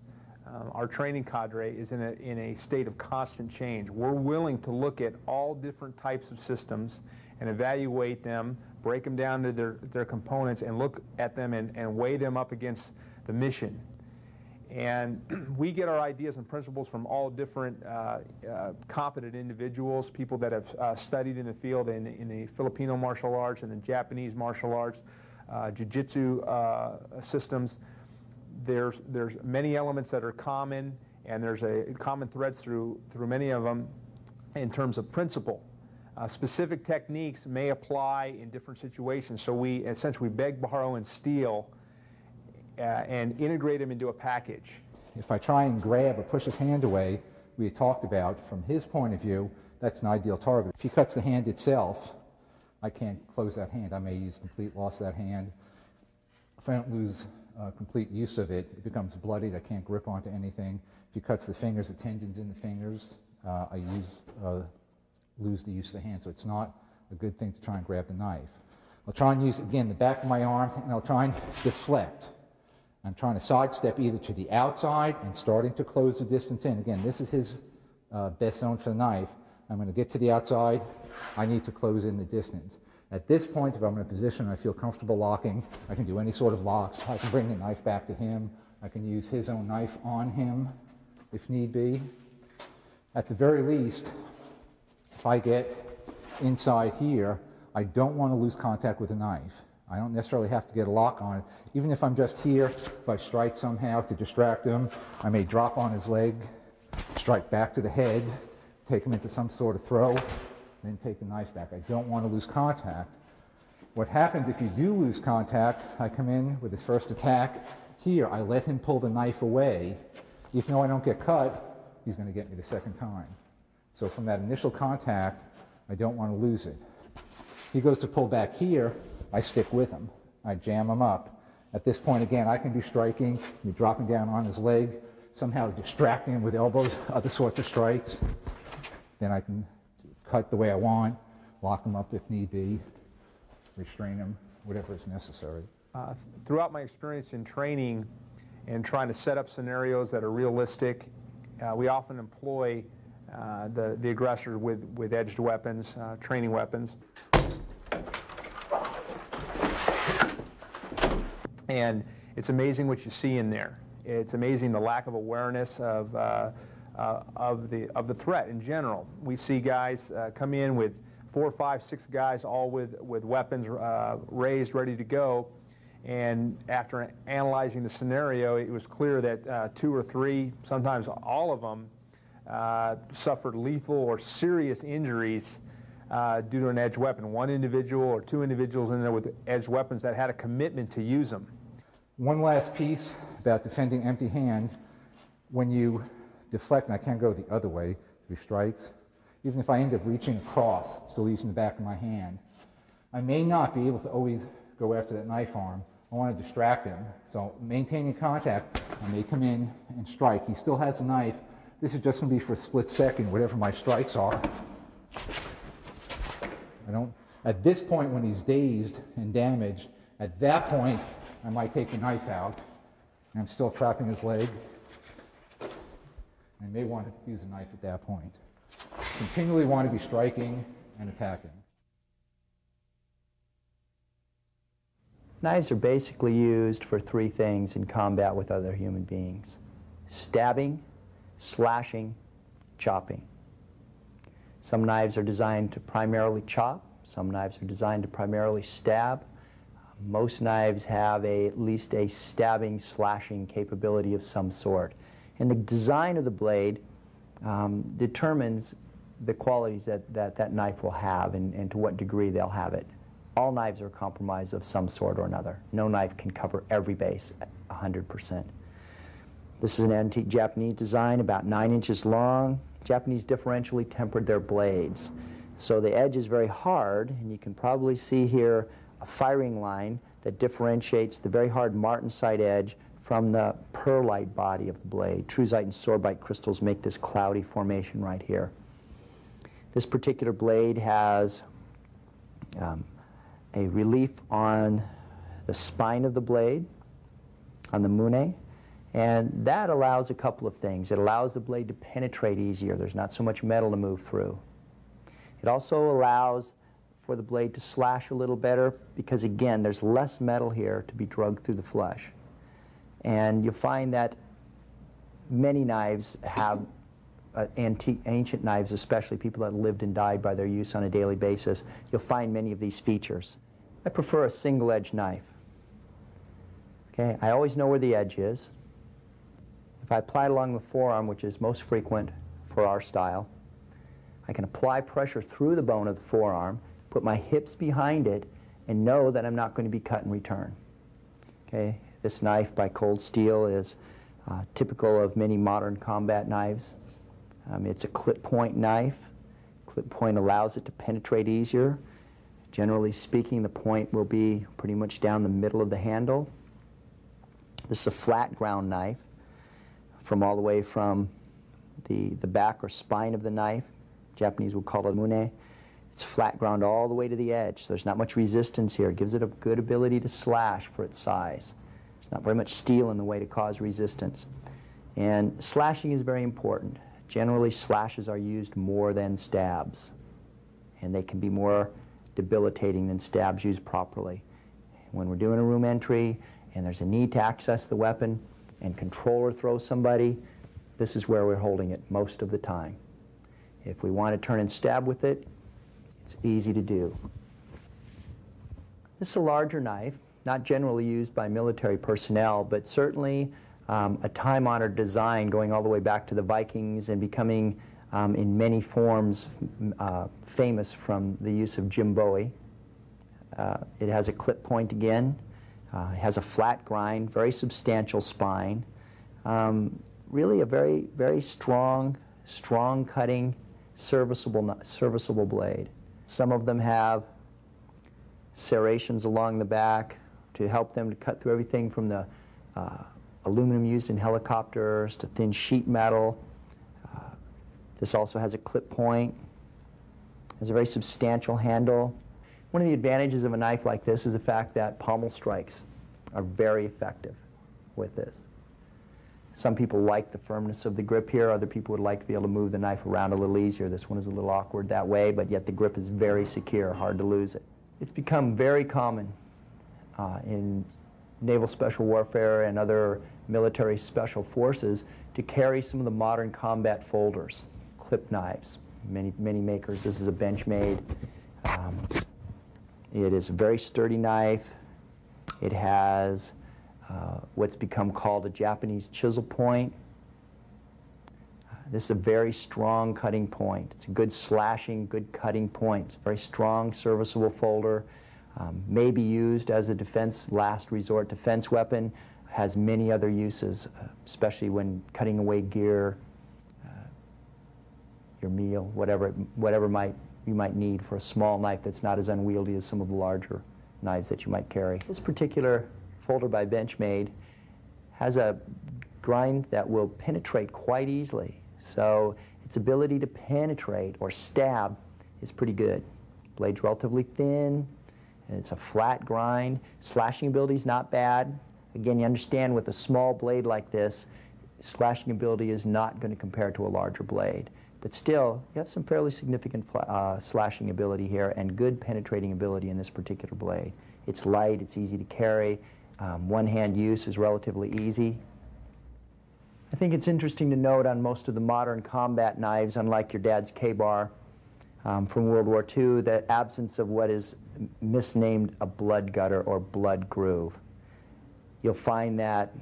Our training cadre is in a state of constant change. We're willing to look at all different types of systems and evaluate them, break them down to their components, and look at them and weigh them up against the mission. And we get our ideas and principles from all different competent individuals, people that have studied in the field in the Filipino martial arts and the Japanese martial arts, jiu-jitsu systems. there's many elements that are common, and there's a common threads through many of them in terms of principle. Specific techniques may apply in different situations, so we essentially beg, borrow, and steal and integrate them into a package. If I try and grab or push his hand away, we had talked about, from his point of view, that's an ideal target. If he cuts the hand itself, I can't close that hand. I may use complete loss of that hand. If I don't lose complete use of it, it becomes bloodied. I can't grip onto anything. If he cuts the fingers, the tendons in the fingers, I lose the use of the hand. So it's not a good thing to try and grab the knife. I'll try and use, again, the back of my arm, and I'll try and deflect. I'm trying to sidestep either to the outside and starting to close the distance in. Again, this is his best zone for the knife. I'm going to get to the outside. I need to close in the distance. At this point, if I'm in a position I feel comfortable locking, I can do any sort of locks. I can bring the knife back to him. I can use his own knife on him if need be. At the very least, if I get inside here, I don't want to lose contact with the knife. I don't necessarily have to get a lock on it. Even if I'm just here, if I strike somehow to distract him, I may drop on his leg, strike back to the head, take him into some sort of throw, then take the knife back. I don't want to lose contact. What happens if you do lose contact, I come in with his first attack. Here, I let him pull the knife away. Even though I don't get cut, he's going to get me the second time. So from that initial contact, I don't want to lose it. He goes to pull back here, I stick with him. I jam him up. At this point, again, I can be striking, be dropping down on his leg, somehow distracting him with elbows, other sorts of strikes. Then I can cut the way I want, lock him up if need be, restrain him, whatever is necessary. Throughout my experience in training and trying to set up scenarios that are realistic, we often employ the aggressor with edged weapons, training weapons. And it's amazing what you see in there. It's amazing the lack of awareness of the threat in general. We see guys come in with 4, 5, 6 guys all with weapons raised, ready to go. And after analyzing the scenario, it was clear that 2 or 3, sometimes all of them, suffered lethal or serious injuries due to an edged weapon. One individual or 2 individuals in there with edged weapons that had a commitment to use them. One last piece about defending empty hand. When you deflect, and I can't go the other way, 3 strikes, even if I end up reaching across, still using the back of my hand, I may not be able to always go after that knife arm. I want to distract him. So maintaining contact, I may come in and strike. He still has a knife. This is just going to be for a split second, whatever my strikes are. At this point, when he's dazed and damaged, at that point, I might take the knife out, and I'm still trapping his leg. I may want to use a knife at that point. Continually want to be striking and attacking. Knives are basically used for 3 things in combat with other human beings: stabbing, slashing, chopping. Some knives are designed to primarily chop. Some knives are designed to primarily stab. Most knives have at least a stabbing, slashing capability of some sort. And the design of the blade determines the qualities that knife will have and to what degree they'll have it. All knives are compromised of some sort or another. No knife can cover every base 100%. This is an antique Japanese design, about 9 inches long. Japanese differentially tempered their blades. So the edge is very hard, and you can probably see here a firing line that differentiates the very hard martensite edge from the pearlite body of the blade. Truzite and sorbite crystals make this cloudy formation right here. This particular blade has a relief on the spine of the blade, on the mune, and that allows a couple of things. It allows the blade to penetrate easier. There's not so much metal to move through. It also allows for the blade to slash a little better because, again, there's less metal here to be drugged through the flesh. And you'll find that many knives have, ancient knives especially, people that lived and died by their use on a daily basis, you'll find many of these features. I prefer a single-edged knife. Okay, I always know where the edge is. If I apply it along the forearm, which is most frequent for our style, I can apply pressure through the bone of the forearm, put my hips behind it, and know that I'm not going to be cut in return. Okay, this knife by Cold Steel is typical of many modern combat knives. It's a clip point knife. Clip point allows it to penetrate easier. Generally speaking, the point will be pretty much down the middle of the handle. This is a flat ground knife from all the way from the back or spine of the knife. Japanese would call it mune. It's flat ground all the way to the edge, so there's not much resistance here. It gives it a good ability to slash for its size. There's not very much steel in the way to cause resistance. And slashing is very important. Generally, slashes are used more than stabs, and they can be more debilitating than stabs used properly. When we're doing a room entry and there's a need to access the weapon and control or throw somebody, this is where we're holding it most of the time. If we want to turn and stab with it, it's easy to do. This is a larger knife, not generally used by military personnel, but certainly a time-honored design going all the way back to the Vikings and becoming, in many forms, famous from the use of Jim Bowie. It has a clip point again. It has a flat grind, very substantial spine. Really a very, very strong cutting, serviceable blade. Some of them have serrations along the back to help them to cut through everything from the aluminum used in helicopters to thin sheet metal. This also has a clip point. It has a very substantial handle. One of the advantages of a knife like this is the fact that pommel strikes are very effective with this. Some people like the firmness of the grip here. Other people would like to be able to move the knife around a little easier. This one is a little awkward that way, but yet the grip is very secure, hard to lose it. It's become very common in naval special warfare and other military special forces to carry some of the modern combat folders, clip knives. Many makers. This is a Benchmade. It is a very sturdy knife. It has what's become called a Japanese chisel point. This is a very strong cutting point. It's a good slashing, good cutting point. It's a very strong, serviceable folder. May be used as a defense, last resort defense weapon. Has many other uses, especially when cutting away gear, your meal, whatever you might need for a small knife that's not as unwieldy as some of the larger knives that you might carry. This particular folder by Benchmade has a grind that will penetrate quite easily. So its ability to penetrate or stab is pretty good. Blade's relatively thin, and it's a flat grind. Slashing ability is not bad. Again, you understand with a small blade like this, slashing ability is not going to compare to a larger blade. But still, you have some fairly significant slashing ability here and good penetrating ability in this particular blade. It's light, it's easy to carry. One-hand use is relatively easy. I think it's interesting to note on most of the modern combat knives, unlike your dad's K-bar from World War II, the absence of what is misnamed a blood gutter or blood groove. You'll find that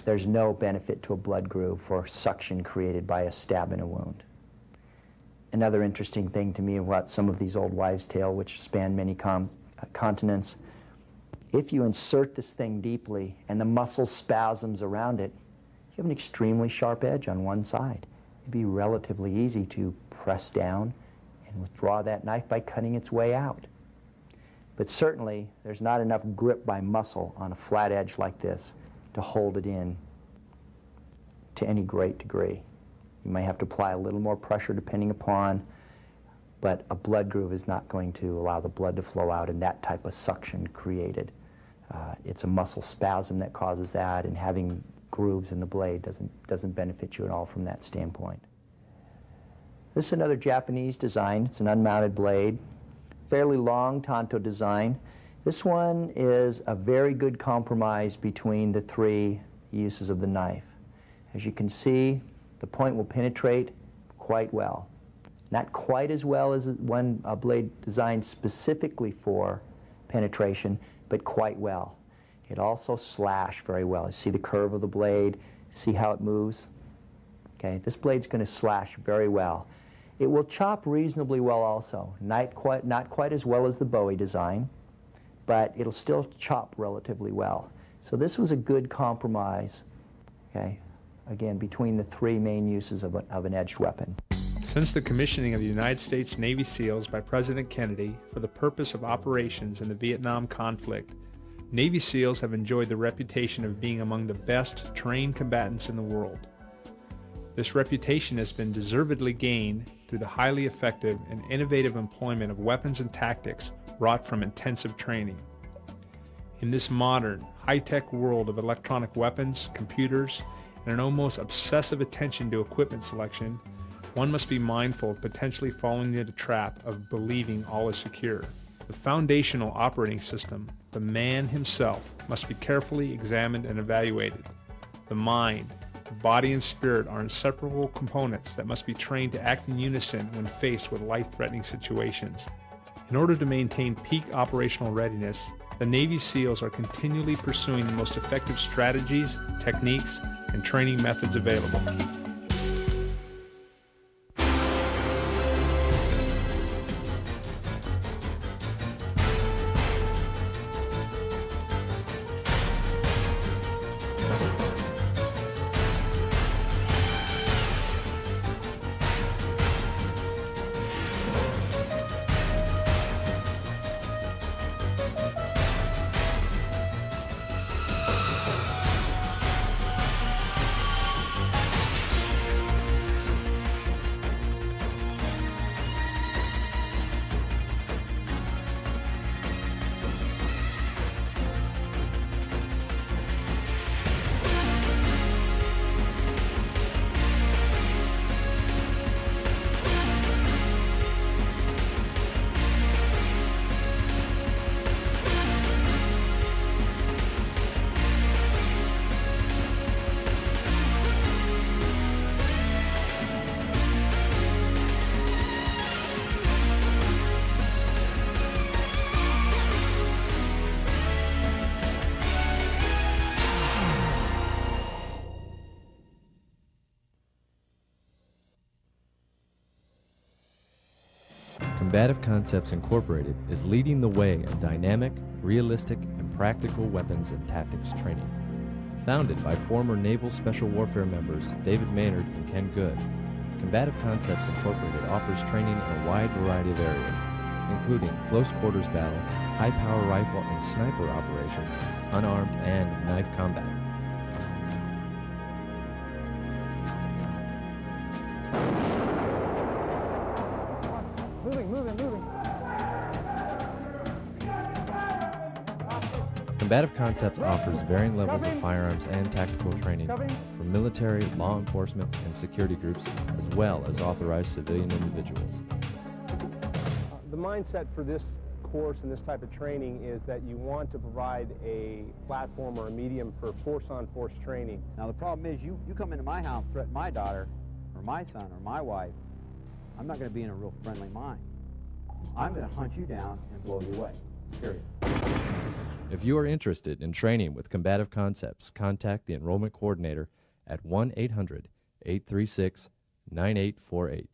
there's no benefit to a blood groove for suction created by a stab in a wound. Another interesting thing to me about some of these old wives' tale, which span many continents, if you insert this thing deeply and the muscle spasms around it, you have an extremely sharp edge on one side. It'd be relatively easy to press down and withdraw that knife by cutting its way out. But certainly, there's not enough grip by muscle on a flat edge like this to hold it in to any great degree. You may have to apply a little more pressure depending upon, but a blood groove is not going to allow the blood to flow out and that type of suction created. It's a muscle spasm that causes that, and having grooves in the blade doesn't benefit you at all from that standpoint. This is another Japanese design. It's an unmounted blade, fairly long tanto design. This one is a very good compromise between the three uses of the knife. As you can see, the point will penetrate quite well. Not quite as well as a blade designed specifically for penetration, but quite well. It also slash very well. You see the curve of the blade, see how it moves? Okay, this blade's going to slash very well. It will chop reasonably well also, not quite as well as the Bowie design, but it'll still chop relatively well. So this was a good compromise, okay, again, between the three main uses of an edged weapon. Since the commissioning of the United States Navy SEALs by President Kennedy for the purpose of operations in the Vietnam conflict, Navy SEALs have enjoyed the reputation of being among the best trained combatants in the world. This reputation has been deservedly gained through the highly effective and innovative employment of weapons and tactics wrought from intensive training. In this modern, high-tech world of electronic weapons, computers, and an almost obsessive attention to equipment selection, one must be mindful of potentially falling into the trap of believing all is secure. The foundational operating system, the man himself, must be carefully examined and evaluated. The mind, the body and spirit are inseparable components that must be trained to act in unison when faced with life-threatening situations. In order to maintain peak operational readiness, the Navy SEALs are continually pursuing the most effective strategies, techniques, and training methods available. Combative Concepts Incorporated is leading the way in dynamic, realistic, and practical weapons and tactics training. Founded by former Naval Special Warfare members David Maynard and Ken Good, Combative Concepts Incorporated offers training in a wide variety of areas, including close quarters battle, high-power rifle and sniper operations, unarmed and knife combat. Combative Concepts offers varying levels of firearms and tactical training for military, law enforcement, and security groups, as well as authorized civilian individuals. The mindset for this course and this type of training is that you want to provide a platform or a medium for force-on-force training. Now the problem is you come into my house, threaten my daughter, or my son, or my wife, I'm not going to be in a real friendly mind. I'm going to hunt you down and blow you away, period. If you are interested in training with Combative Concepts, contact the enrollment coordinator at 1-800-836-9848.